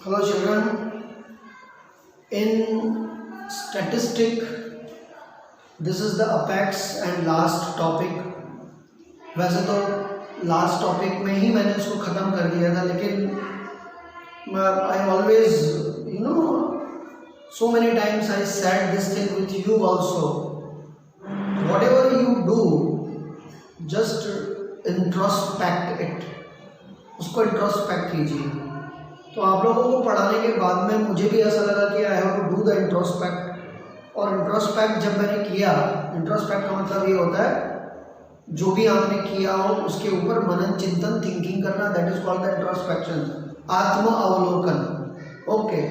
Hello children, in statistic this is the apex and last topic. वैसे तो last topic में ही मैंने उसको ख़त्म कर दिया था, लेकिन I always so many times I said this thing with you also. Whatever you do, just introspect it. उसको इंट्रोस्पेक्ट कीजिए. तो आप लोगों को पढ़ाने के बाद में मुझे भी ऐसा लगा कि I have to do the introspect. और इंट्रोस्पेक्ट जब मैंने किया, इंट्रोस्पेक्ट का मतलब ये होता है जो भी आपने किया हो उसके ऊपर मनन चिंतन थिंकिंग करना. That is called the introspection, आत्म अवलोकन. ओके,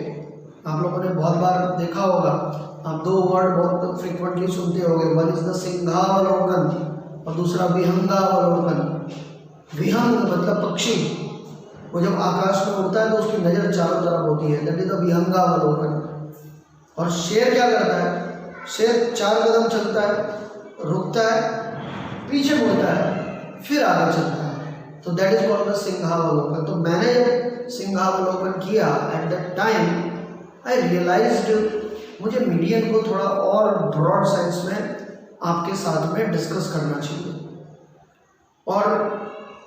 आप लोगों ने बहुत बार देखा होगा, आप दो वर्ड बहुत फ्रिक्वेंटली सुनते होंगे. वन इज द सिंहावलोकन और दूसरा विहंगावलोकन. विहंग मतलब पक्षी, वो जब आकाश में उड़ता है तो उसकी नज़र चारों तरफ होती है. दैट इज द विहंगावलोकन. और शेर क्या करता है? शेर 4 कदम चलता है, रुकता है, पीछे मुड़ता है, फिर आगे चलता है. तो दैट इज कॉल्ड द सिंहावलोकन. तो मैंने जब सिंहावलोकन किया, at that time I realized मुझे मीडियन को थोड़ा और ब्रॉड सेंस में आपके साथ में डिस्कस करना चाहिए. और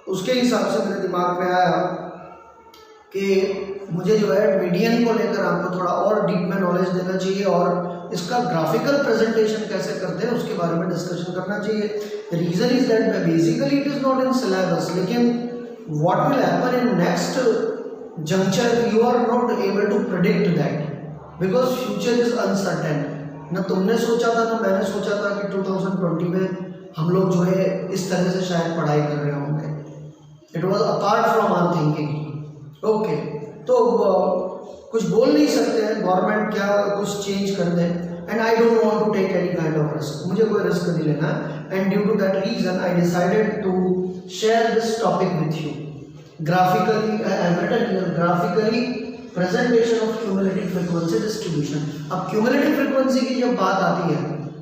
उसके हिसाब से मेरे दिमाग में आया कि मुझे जो है मीडियन को लेकर आपको थोड़ा और डीप में नॉलेज देना चाहिए और इसका ग्राफिकल प्रेजेंटेशन कैसे करते हैं उसके बारे में डिस्कशन करना चाहिए. Reason is that basically it is not in syllabus, लेकिन what will happen in next juncture you are not able to predict that, because future is uncertain. ना तुमने सोचा था ना मैंने सोचा था कि 2020 में हम लोग जो है इस तरह से शायद पढ़ाई कर रहे होंगे. It was apart from our thinking. Okay, तो कुछ बोल नहीं सकते हैं, गवर्नमेंट क्या कुछ चेंज कर दे. And I don't want to take any kind of risk. मुझे कोई रिस्क नहीं लेना. And due to that reason I decided to share this topic with you. Graphically presentation of cumulative frequency distribution. अब cumulative frequency की जब बात आती है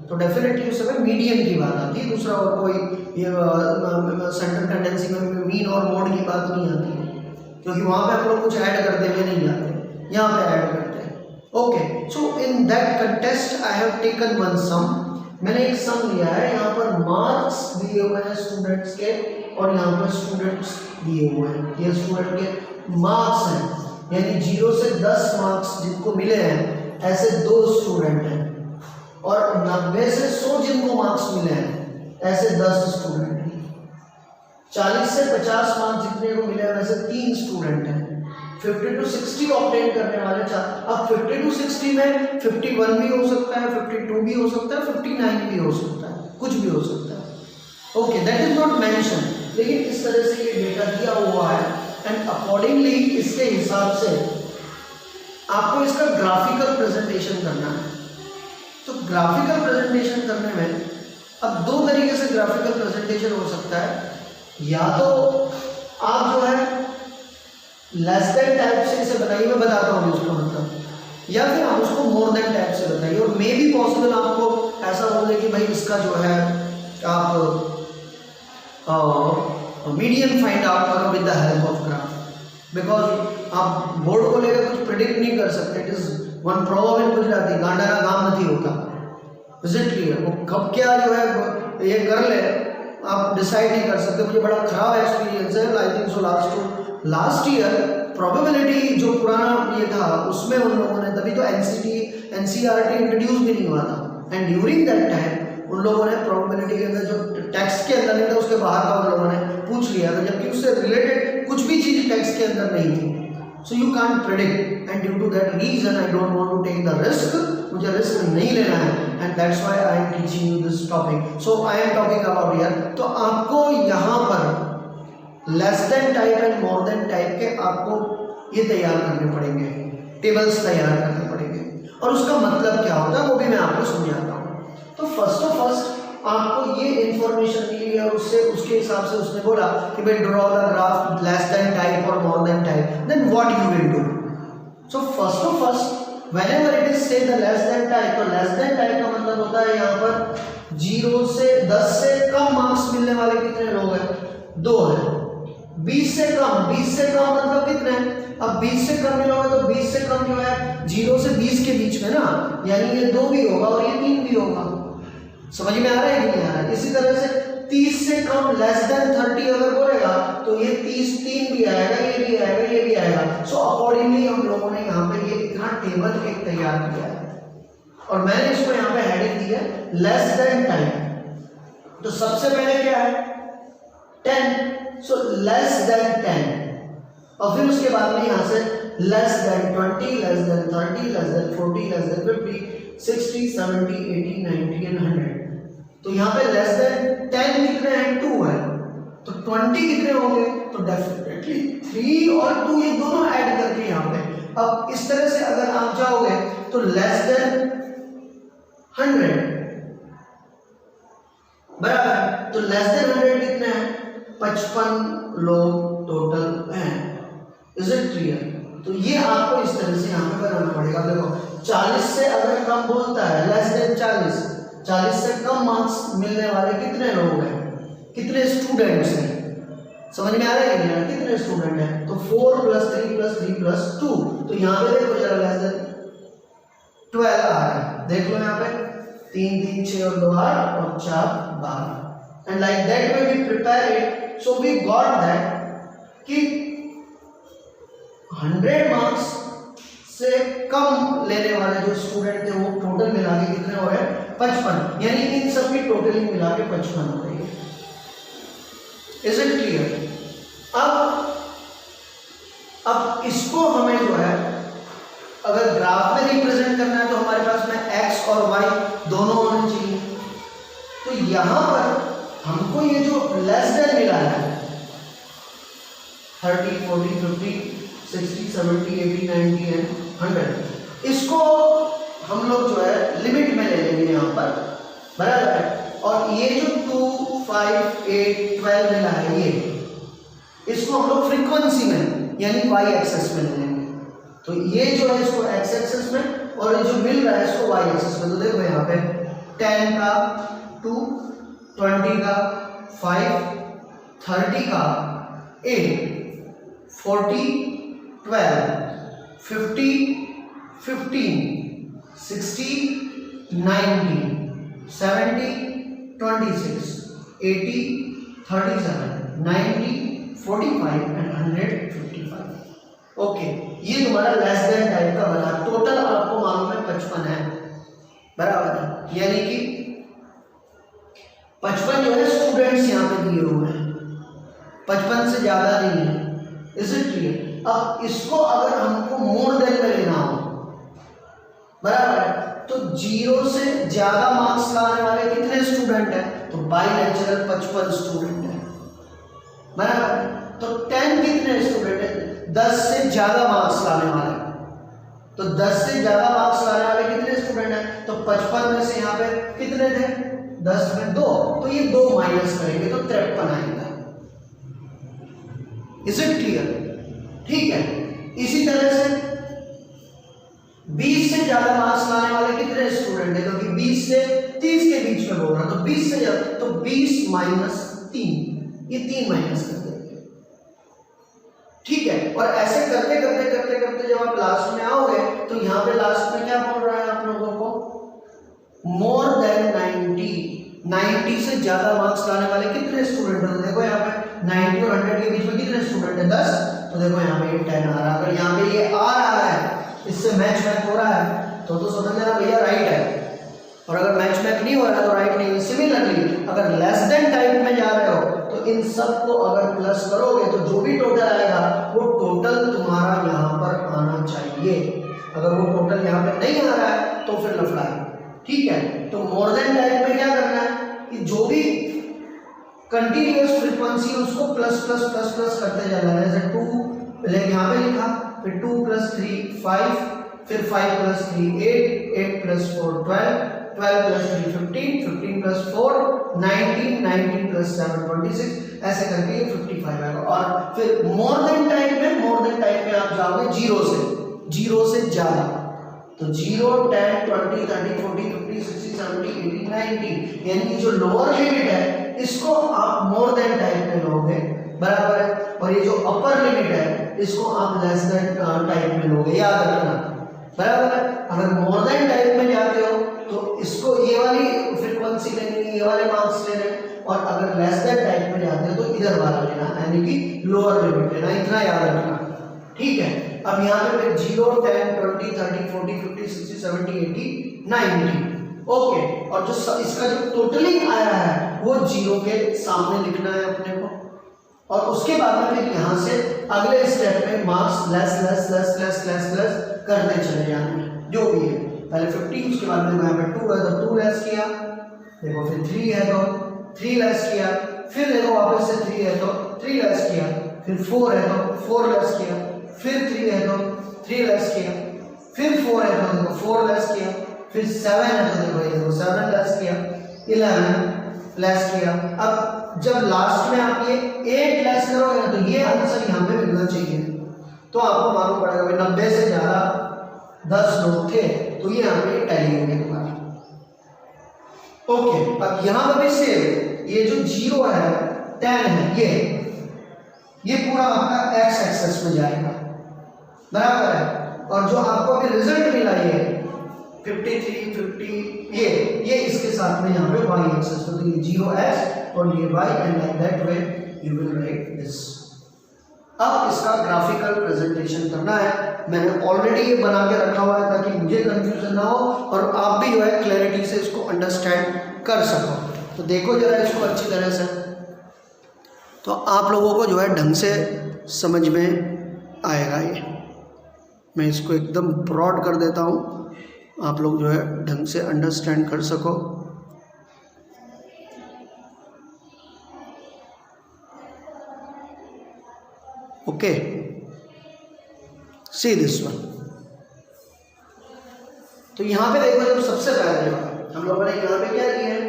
तो डेफिनेटली उस समय मीडियन की बात आती है. दूसरा और कोई ये सेंट्रल टेंडेंसी में मीन और मोड की बात नहीं आती है, क्योंकि वहाँ पे हम लोग कुछ ऐड करते हुए नहीं जाते, यहाँ पे ऐड करते हैं. Okay, so in that contest I have taken one sum. मैंने एक सम लिया है. यहाँ पर मार्क्स दिए हुए हैं स्टूडेंट्स के और यहाँ पर स्टूडेंट्स दिए हुए हैं. ये स्टूडेंट के मार्क्स हैं, यानी 0 से 10 मार्क्स जिनको मिले हैं ऐसे 2 स्टूडेंट हैं. और 90 से 100 जिनको मार्क्स मिले हैं ऐसे 10 स्टूडेंट हैं. 40 से 50 मार्क्स जितने को मिले हैं वैसे 3 स्टूडेंट हैं. 50 to 60 ऑब्टेन करने वाले 4. अब 50 to 60 में 51 भी हो सकता है, 52 भी हो सकता है, 59 भी हो सकता है, कुछ भी हो सकता है. Okay, that is not mention, लेकिन इस तरह से ये डेटा दिया हुआ है. एंड अकॉर्डिंगली इसके हिसाब से आपको इसका ग्राफिकल प्रेजेंटेशन करना है. तो ग्राफिकल प्रेजेंटेशन करने में अब 2 तरीके से ग्राफिकल प्रेजेंटेशन हो सकता है. या तो आप जो है लेस देन टाइप से इसे बनाइए, मैं बताता हूँ उसका मतलब, या फिर आप उसको मोर देन टाइप से बताइए. और मे भी पॉसिबल आपको ऐसा बोले कि भाई इसका जो है आप मीडियन फाइंड आउट करो with the help of graph, because आप बोर्ड को लेकर कुछ प्रिडिक्ट नहीं कर सकते. It is one problem in Gujarati, गांडारा गाम नहीं होता. Is it clear? वो कब क्या जो है ये कर ले आप डिसाइड नहीं कर सकते. मुझे बड़ा खराब एक्सपीरियंस है. I think so last year probability जो पुराना ये था उसमें उन लोगों ने, तभी तो NCERT इंट्रोड्यूस भी नहीं हुआ था. एंड ड्यूरिंग दैट टाइम उन लोगों ने प्रोबेबिलिटी के अंदर जो टेक्स्ट के अंदर नहीं था उसके बाहर का उन लोगों ने पूछ लिया था, जबकि उससे रिलेटेड कुछ भी चीज़ टेक्स्ट के अंदर नहीं थी. So you can't predict, and due to that reason I don't want to take the risk. मुझे रिस्क नहीं लेना है, and that's why I am teaching you this topic. So I am talking about here. तो आपको यहाँ पर less than type and more than type के आपको ये तैयार करने पड़ेंगे, टेबल्स तैयार करने पड़ेंगे. और उसका मतलब क्या होता है वो भी मैं आपको समझाता हूँ. तो फर्स्ट आपको ये इंफॉर्मेशन मिली और उसके हिसाब से उसने बोला कि भाई draw the graph less than type और more than type. Then what you will do? So first whenever it is say the less than type, तो लेस देन टाइप का मतलब होता है यहाँ पर 0 से 10 से कम मार्क्स मिलने वाले कितने लोग हैं? 2 हैं. 20 से कम, 20 से कम मतलब कितने हैं? अब 20 से कम मिलोगे तो 20 से कम जो है 0 से 20 के बीच में ना, यानी ये 2 भी होगा और ये 3 भी होगा। समझ में आ रहा है कि नहीं आ रहा है? इसी तरह से 30 से कम लेस देन 30 अगर बोलेगा तो ये 30 3 भी आएगा, ये भी आएगा, ये भी आएगा। सो अकॉर्डिंगली हम लोगों ने यहाँ पे ये इतना टेबल एक तैयार किया है और मैंने इसको यहाँ पे हेडिंग दी है लेस देन टाइम। तो सबसे पहले क्या है? 10, सो लेस देन 10, और फिर उसके बाद में यहाँ से less than 20, less than 30, less than 40, less than 50, 60, 70, 80, 90 and 100। तो यहाँ पे लेस देन 10 कितने हैं? 2 है। तो 20 कितने होंगे? तो डेफिनेटली 3 और 2 ये दोनों ऐड करके यहाँ पे। अब इस तरह से अगर आप जाओगे तो लेस देन 100 बराबर, तो लेस देन 100 कितने हैं? 55 लोग टोटल हैं। Is it clear? तो ये आपको इस तरह से यहाँ पे बनाना पड़ेगा। देखो 40 से अगर कम बोलता है, लेस देन 40, 40 से कम मार्क्स मिलने वाले कितने लोग हैं, कितने स्टूडेंट्स हैं? समझ में आ रहा है कि नहीं? कितने स्टूडेंट हैं? तो 4 + 3 + 3 + 2, तो यहाँ पे देखो जरा लेस देन 12 आ रहा है। देख लो यहाँ पे 3 3 6 और 2 8 और 4 12, and like that way we prepare it. So we got that कि 100 मार्क्स से कम लेने वाले जो स्टूडेंट थे वो टोटल मिला के कितने हो गए? 55, यानी इन सब की टोटलिंग मिला के 55 हो रही है। Is it clear? अब इसको हमें जो है अगर ग्राफ में रिप्रेजेंट करना है तो हमारे पास में x और y दोनों होने चाहिए। तो यहां पर हमको ये जो लेस देन मिला है 30, 40, 50, 60, 70, 80, 90 एंड 100, इसको हम लोग जो है लिमिट में ले लेंगे यहाँ पर, बराबर है। और ये जो 2, 5, 8, 12 मिला है ये, इसको हम लोग फ्रीक्वेंसी में यानी y एक्सेस में ले लेंगे। तो ये जो है इसको x एक्सेस में और ये जो मिल रहा है इसको y एक्सेस में। तो देखो यहाँ पे 10 का 2, 20 का 5, 30 का 8, 40, 12, 50, 15, 60, 90, 70, 26, 80, 37, 90, 45 एंड 155। ओके, ये तुम्हारा लेस देन टाइप का बना। टोटल आपको मालूम है 55 है, बराबर है, यानी कि 55 जो है स्टूडेंट्स यहाँ पे दिए हुए हैं, 55 से ज्यादा नहीं है। Is it clear? अब इसको अगर हमको मोर देन में लेना हो, बराबर है, तो 0 से ज्यादा मार्क्स लाने वाले कितने स्टूडेंट हैं? तो बाई नेचुरल 55 स्टूडेंट है, बराबर है। तो 10 कितने स्टूडेंट है? 10 से ज्यादा मार्क्स लाने वाले, तो 10 से ज्यादा मार्क्स लाने वाले कितने स्टूडेंट हैं? तो 55 में से यहाँ पे कितने थे? 10 में 2, तो ये 2 माइनस करेंगे तो 53 आएगा। Is it clear? ठीक है। इसी तरह से 20 से ज्यादा मार्क्स लाने वाले कितने स्टूडेंट हैं? क्योंकि 20 से 30 के बीच में बोल रहा, तो 20 से ज्यादा, तो 20 माइनस 3, ये 3 माइनस कर देंगे। ठीक है। और ऐसे करते करते करते करते जब आप लास्ट में आओगे तो यहाँ पे लास्ट में क्या बोल रहा है आप लोगों को? मोर देन 90 से ज्यादा मार्क्स लाने वाले कितने स्टूडेंट हैं? देखो यहाँ पे 90 और 100 के बीच में कितने स्टूडेंट है? 10। तो देखो यहाँ पे ये 10 आ रहा है। अगर यहाँ पे ये आ रहा है, इससे मैच हो रहा है तो समझ लेना भैया राइट है, और अगर मैच नहीं हो रहा है तो राइट नहीं है। सिमिलरली अगर लेस देन टाइप में जा रहे हो तो इन सब को अगर प्लस करोगे तो जो भी टोटल आएगा वो टोटल तुम्हारा यहाँ पर आना चाहिए। अगर वो टोटल यहाँ पे नहीं आ रहा है तो फिर लफड़ा है। ठीक है। तो मोर देन टाइप में क्या करना है कि जो भी कंटिन्यूअस फ्रीक्वेंसी उसको प्लस प्लस प्लस प्लस करते जाना है। जैसे 2 पहले यहाँ पे लिखा, फिर 2 + 3 5, फिर 5 + 3 8, 8 + 4 12, 12 + 3 15, 15 + 4 19, 19 + 7 26, ऐसे करके ये 55 आएगा। और फिर मोर देन टाइप में आप जाओगे 0 से ज्यादा, तो 0 10 20 30 40 50 60 70 80 90, यानी कि जो लोअर लिमिट है इसको आप मोर देन टाइप में लोगे, बराबर है। और और ये जो अपर लिमिट है इसको आप लेस देन टाइप में लोगे, याद रखना, बराबर है। अगर मोर देन टाइप में जाते हो तो इसको ये वाली फ्रीक्वेंसी लेनी है, ये वाले मार्क्स लेने, और अगर लेस देन टाइप में जाते हो तो इधर वाला लेना, यानी कि लोअर लिमिट लेना, इतना याद रखना, ठीक है। अब यहाँ पे फिर 0, 10, 20, 30, 40, 50, 60, 70, 80, 90, ओके। और जो इसका जो टोटलिंग आया है वो 0 के सामने लिखना है अपने को, और उसके बाद में फिर यहाँ से अगले स्टेप में marks less less less less less less करते चले जाने, जो भी है। पहले 50, उसके बाद में यहाँ पे 2 है तो 2 लेस किया, देखो फिर 3 है तो 3 लेस किया, फिर देखो वापस से 3 है तो 3 लेस किया, फिर 4 है तो 4 लेस किया, फिर 3 है तो 3 लेस किया, फिर 4 है तो देखो 4 लेस किया, फिर 7 है तो देखो ये देखो 7 लेस किया, 11 लेस किया। अब जब लास्ट में आप ये 8 लेस करोगे ना तो ये आंसर यहाँ पे मिलना चाहिए, तो आपको मालूम पड़ेगा भाई 90 से ज़्यादा 10 लोग थे तो ये यहाँ पे टैली हो गया तुम्हारा, ओके। अब यहाँ पर भी सेम, ये जो 0 है 10 है ये पूरा आपका एक्स एक्सेस में जाएगा, बराबर है। और जो आपको अभी रिजल्ट मिला ये 53, 50, ये इसके साथ में यहाँ पे वाई एक्सेस, तो ये 0x और ये y, and like that way you will write this. अब इसका ग्राफिकल प्रेजेंटेशन करना है, मैंने ऑलरेडी ये बना के रखा हुआ है ताकि मुझे कंफ्यूजन ना हो और आप भी जो है क्लैरिटी से इसको अंडरस्टैंड कर सको। तो देखो जरा इसको अच्छी तरह से, तो आप लोगों को जो है ढंग से समझ में आएगा। ये मैं इसको एकदम ब्रॉड कर देता हूँ, आप लोग जो है ढंग से अंडरस्टैंड कर सको। Okay, see this one. तो यहाँ पे देखो, जब सबसे पहले हम लोगों ने यहाँ पे क्या किया है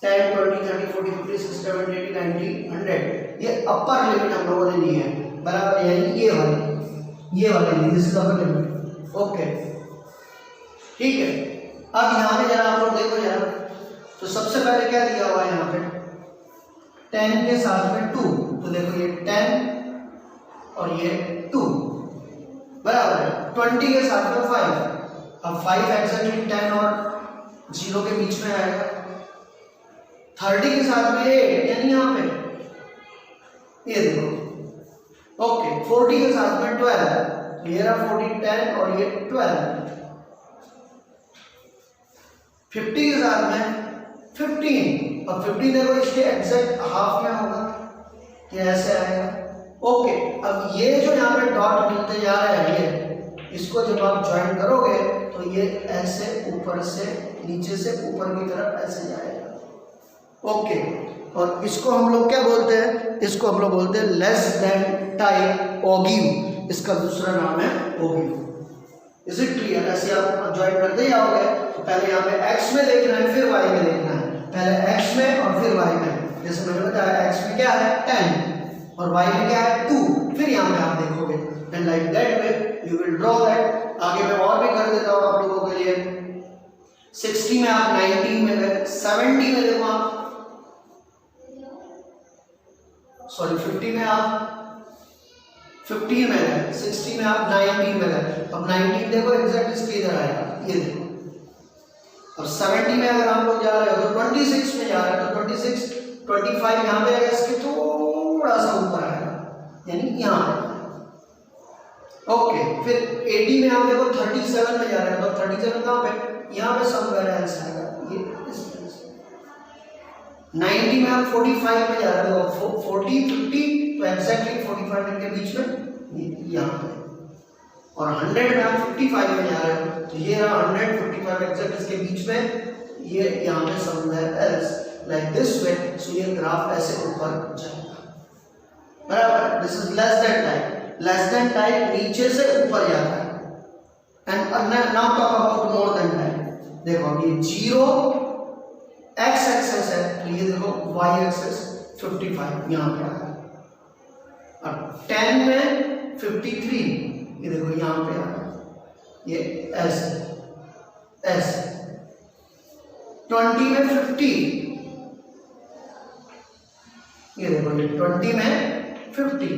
10, 20, 30, 40, 50, 60, 70, 80, 90, 100, ये अपर लिमिट हम लोगों ने ली है, बराबर, यानी ये वाली ली, this is upper limit, okay, ठीक है। अब यहाँ पे जरा आप लोग देखो जरा, तो सबसे पहले क्या दिया हुआ है यहाँ पे 10 के साथ में 2, तो देखो ये 10 और ये 2, बराबर है। 20 के साथ में 5, अब 5 एक्जेक्टली 10 और 0 के बीच में आएगा। 30 के साथ में 8, यानी यहाँ पे ये देखो, ओके। 40 के साथ में 12, ये रहा 40, 10 और ये 12। 50 के साथ में 15, और 15 देखो इसके एग्जैक्ट हाफ में होगा, ये ऐसे आएगा, ओके। अब ये जो यहाँ पे डॉट मिलते जा रहे हैं, ये इसको जब आप ज्वाइन करोगे तो ये ऐसे ऊपर से नीचे से ऊपर की तरफ ऐसे जाएगा, ओके। और इसको हम लोग क्या बोलते हैं, इसको हम लोग बोलते हैं लेस देन टाइप ओगिव, इसका दूसरा नाम है ओगिव। Is it clear? ऐसे आप ज्वाइन करते जाओगे तो पहले यहाँ पे x में देखना है, फिर y में देखना है, पहले x में और फिर y में। जैसे मैंने बताया x में क्या है 10 और y में क्या है 2, फिर यहाँ पे आप देखोगे, and like that way you will draw that. आगे मैं और भी कर देता हूँ आप लोगों के लिए। 60 में आप 19 में गए, 70 में देखो आप, सॉरी 50 में आप 15 में गए, 60 में आप 19 में गए। अब 19 देखो एग्जैक्ट इसके इधर आएगा, ये देखो। अब 70 में अगर हम लोग जा रहे हो तो 26 में जा रहे हैं, तो 26, 25 यहाँ पे आएगा, इसके थोड़ा सा ऊपर आएगा, यानी यहाँ पे, ओके। फिर 80 में आप देखो 37 में जा रहे हैं, तो 37 कहाँ पे, यहाँ पे समवेयर ऐसा आएगा, ये इस तरह से। 90 में आप 45 में जा रहे हो, 40, 50 तो एग्जैक्टली 45 इनके बीच में यहाँ पे, और 100 में आप 55 में जा रहे हो, तो ये रहा 100, 55 एग्जैक्ट इसके बीच में, ये यहाँ पे somewhere else, like this way. So ये ग्राफ ऐसे ऊपर जाएगा, बराबर। This is less than type, less than type नीचे से ऊपर जाता है, and now talk about more than type. देखो अब ये 0 x एक्सेस है, तो ये देखो y एक्सेस 55 यहाँ पे आ रहा है, और 10 में 53, ये देखो यहाँ पे आ रहा है, ये ऐसे। 20 में 50, ये देखो ये 20 में 50,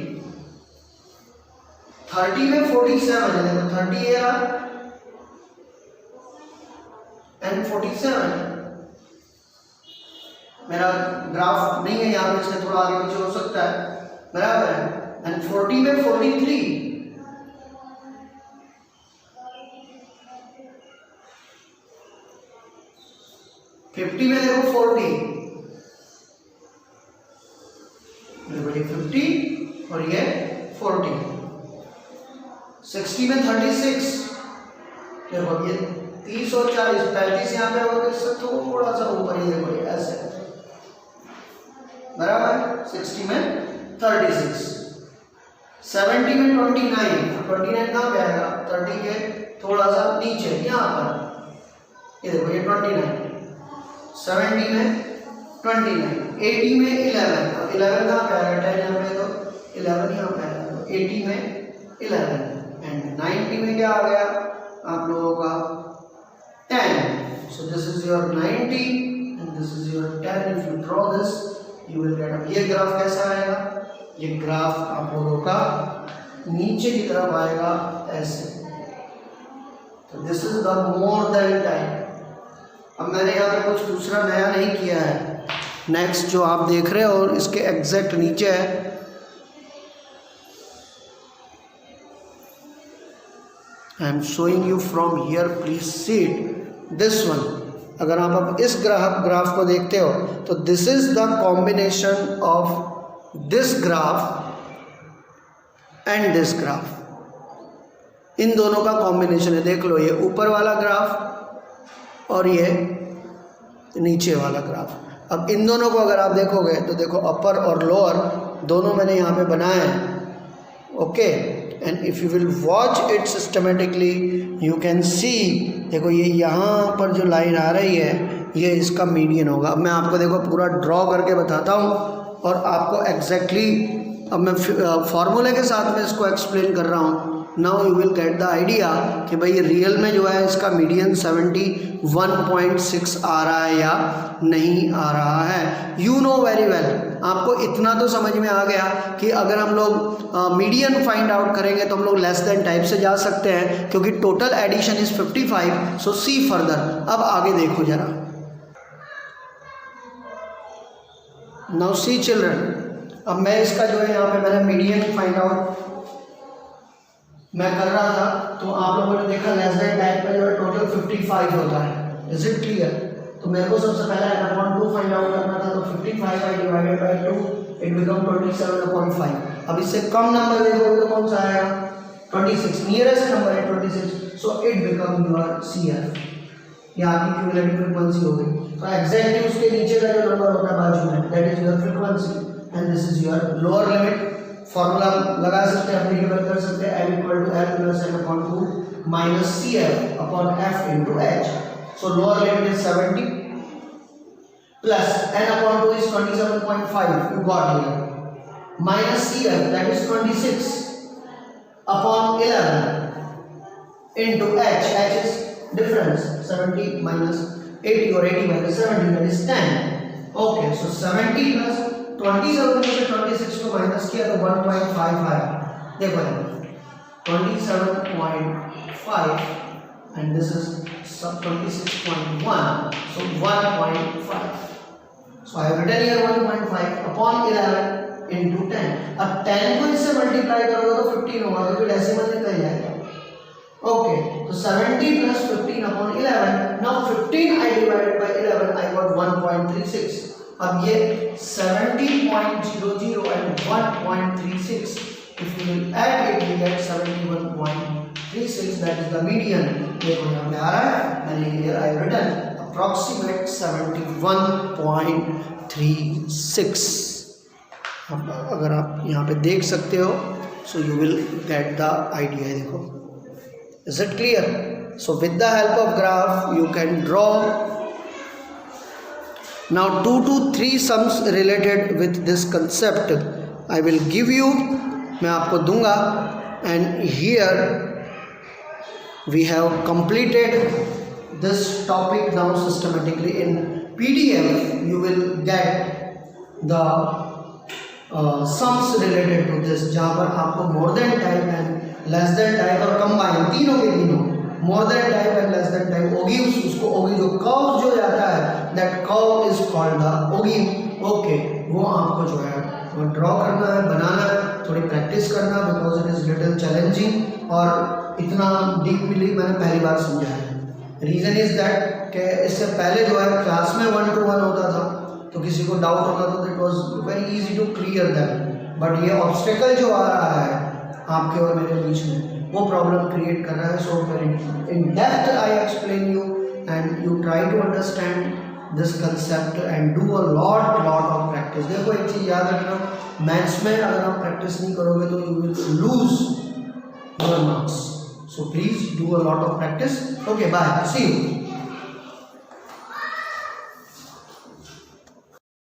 30 में 47 है, देखो 30 ये रहा एंड 47। मेरा ग्राफ नहीं है यहाँ पे, इससे थोड़ा आगे पीछे हो सकता है, बराबर है। एंड 40 में 43, 50 में देखो 40, देखो ये 50 और ये 40, 60 में 36, देखो ये 30 और 40, 35 यहाँ पे होगा, इससे थोड़ा सा ऊपर ही देखो ये ऐसे, बराबर। 60 में 36, 70 में 29, 29 कहाँ पे आएगा, 30 के थोड़ा सा नीचे यहाँ पर, ये देखो ये 29, 70 में 29, 80 में 11, 11 कहाँ पे आएगा, 10 यहाँ पे, तो 11 यहाँ पे आएगा, तो 80 में 11, एंड 90 में क्या आ गया आप लोगों का 10। So this is your 90 and this is your 10। If you draw this you will get. ये ग्राफ कैसा आएगा, ये ग्राफ आप लोगों का नीचे की तरफ आएगा ऐसे। तो this is the more than type. अब मैंने यहाँ पे कुछ दूसरा नया नहीं किया है। नेक्स्ट जो आप देख रहे हो और इसके एग्जैक्ट नीचे है, I am showing you from here, please see it, this one. अगर आप अब इस ग्राफ को देखते हो तो this is the combination of this graph and this graph. इन दोनों का कॉम्बिनेशन है, देख लो, ये ऊपर वाला ग्राफ और ये नीचे वाला ग्राफ। अब इन दोनों को अगर आप देखोगे तो देखो अपर और लोअर दोनों मैंने यहाँ पे बनाए हैं, okay. And if you will watch it systematically you can see, देखो ये यहाँ पर जो लाइन आ रही है ये इसका मीडियन होगा। अब मैं आपको देखो पूरा ड्रॉ करके बताता हूँ और आपको एग्जैक्टली अब मैं फॉर्मूले के साथ में इसको एक्सप्लेन कर रहा हूँ। Now you will get the idea कि भाई ये रियल में जो है इसका मीडियन 71.6 आ रहा है या नहीं आ रहा है। यू नो वेरी वेल, आपको इतना तो समझ में आ गया कि अगर हम लोग मीडियन फाइंड आउट करेंगे तो हम लोग लेस देन टाइप से जा सकते हैं, क्योंकि total addition is 55। So see further. अब आगे देखो जरा, नाउ सी चिल्ड्रन। अब मैं इसका जो है यहाँ पे मैंने मीडियन फाइंड आउट मैं कर रहा था, तो आप लोगों ने देखा लेस देन टाइप में जो है टोटल 55 होता है। Is it clear? तो मेरे को सबसे पहले n/2 फाइंड आउट करना था, तो 55 I divided by 2 it become 27/5। अब इससे कम नंबर देखोगे तो कौन सा आएगा, 26, नियरेस्ट नंबर है 26। So it become your CF, ये आपकी क्यूमुलेटिव फ्रीक्वेंसी हो गई। तो एग्जैक्टली उसके नीचे का जो नंबर होता है बाजू में, that is your frequency and this is your lower limit. Formula लगा सकते हैं, एप्लीकेबल कर सकते हैं, m = L + n/2 minus CF upon F into H. So lower limit is 70 plus n/2 is 27.5, you got here, minus CF that is 26 upon 11 into H. H is difference, 70 minus 80 or 80 minus 70, that is 10. Okay, so 70 plus 27 में से 26 को minus किया तो 1.5 आया। देखो 27.5 and this is 26.1, so 1.5. So I have written here 1.5 upon 11 into 10. अब 10 को इससे मल्टीप्लाई करोगे तो 15 होगा, क्योंकि डेसिमल निकल जाएगा। ओके, तो 70 plus 15 upon 11. Now 15 I divided by 11, I got 1.36. अब ये 70.00 and 1.36, if you will add it you get 71.36, that is the median. देखो यहाँ पे आ रहा है, मैंने here I written approximate 71.36. अब अगर आप यहाँ पे देख सकते हो so you will get the idea. देखो, is it clear? So with the help of graph you can draw now 2 to 3 sums related with this concept. I will give you, मैं आपको दूंगा, and here we have completed this topic now systematically. In PDF you will get the sums related to this, जहाँ पर आपको more than type and less than type और combine तीनों के तीनों more than type and less than type ogive, उसको ogive जो curve जो जाता है that curve is called the ogive. Okay, वो आपको जो है वो ड्रॉ करना है, बनाना है, थोड़ी प्रैक्टिस करना, because it is little challenging और इतना डीपली मैंने पहली बार समझा है। रीज़न इज़ दैट कि इससे पहले जो है क्लास में 1-to-1 होता था, तो किसी को डाउट होता था, it was very easy to clear that. But ये ऑब्स्टेकल जो आ रहा है आपके और मेरे बीच में, वो प्रॉब्लम क्रिएट कर रहा है। So very in depth I explain you and you try to understand this concept and do a lot of practice. देखो एक चीज़ याद रखना, मैथ्स में अगर आप प्रैक्टिस नहीं करोगे तो you will lose your marks. So please do a lot of practice. Okay, bye. See you.